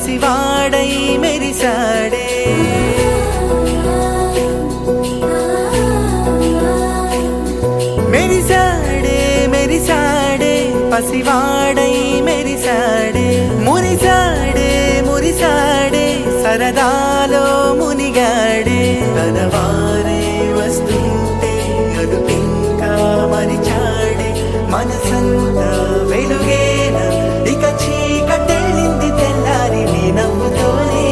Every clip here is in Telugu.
పసివాడై మెరిసాడే మెరిసాడే మెరిసాడే పసివాడై మెరిసాడే మురిసాడే మురిసాడే సరదాలో మునిగాడే తనవారే వస్తుంటే అదుపింకా మరిచాడే మనసంతా వెలుగేన ఇక చీకటెళ్ళింది తెల్లారి నీ నవ్వుతోనే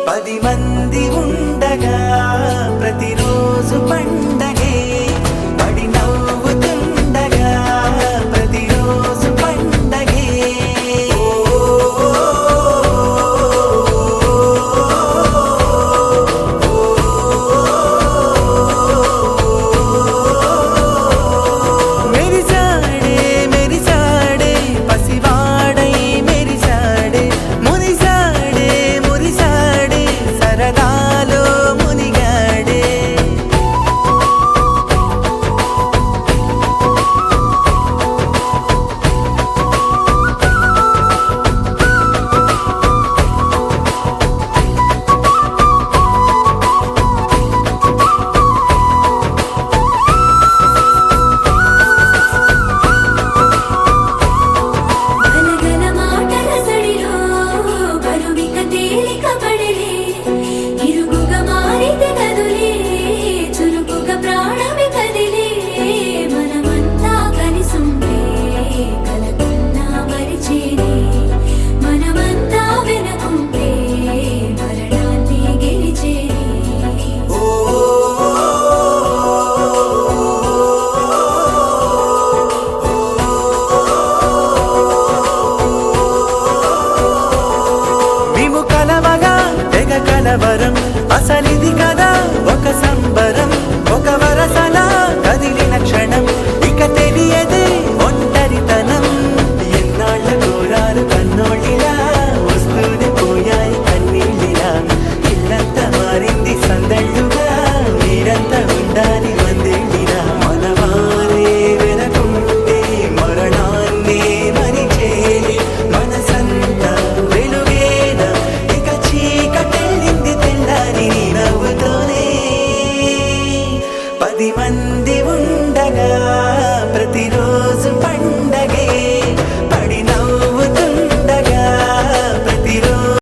10 మంది ఉండగా ప్రతిరోజు పండగే పడి నవ్వుతుండగా ప్రతిరోజు పండగే మెరిసాడే మెరిసాడే పసివాడై మెరిసాడే మురిసాడే మురిసాడే సరదాలో మునిగాడే గలగల మాటల సడిలో బరువిక తేలిక పడలే ఇరుకుగా మారితే కదులే చురుకుగా ప్రాణమి కదిలే మనమంతా కలిసుంటే కలకున్నా మరిచేనే మనమంతా వెనకుంటే మరణాన్ని గెలిచేనే మేము కలవగా తెగ కలవరం అసలిది కదా ఒక సంబరం ఒక వరసలా కదిలిన క్షణం ఇక తెలియదే ఒంటరితనం ఎన్నాళ్ళ కోరారు కన్నోళ్ళిలా వస్తూనే పోయాయి కన్నీళ్ళిలా ఇల్లంతా మారింది సందళ్ళుగా మీరంతా ఉండాలి వందేళ్ళిలా మనవారే వెనకుంటే మరణాన్నే మరిచేలి మనసంతా వెలుగేన ఇక చీకటెళ్ళింది తెల్లారి నీ నవ్వుతోనే 10 మంది ఉండగా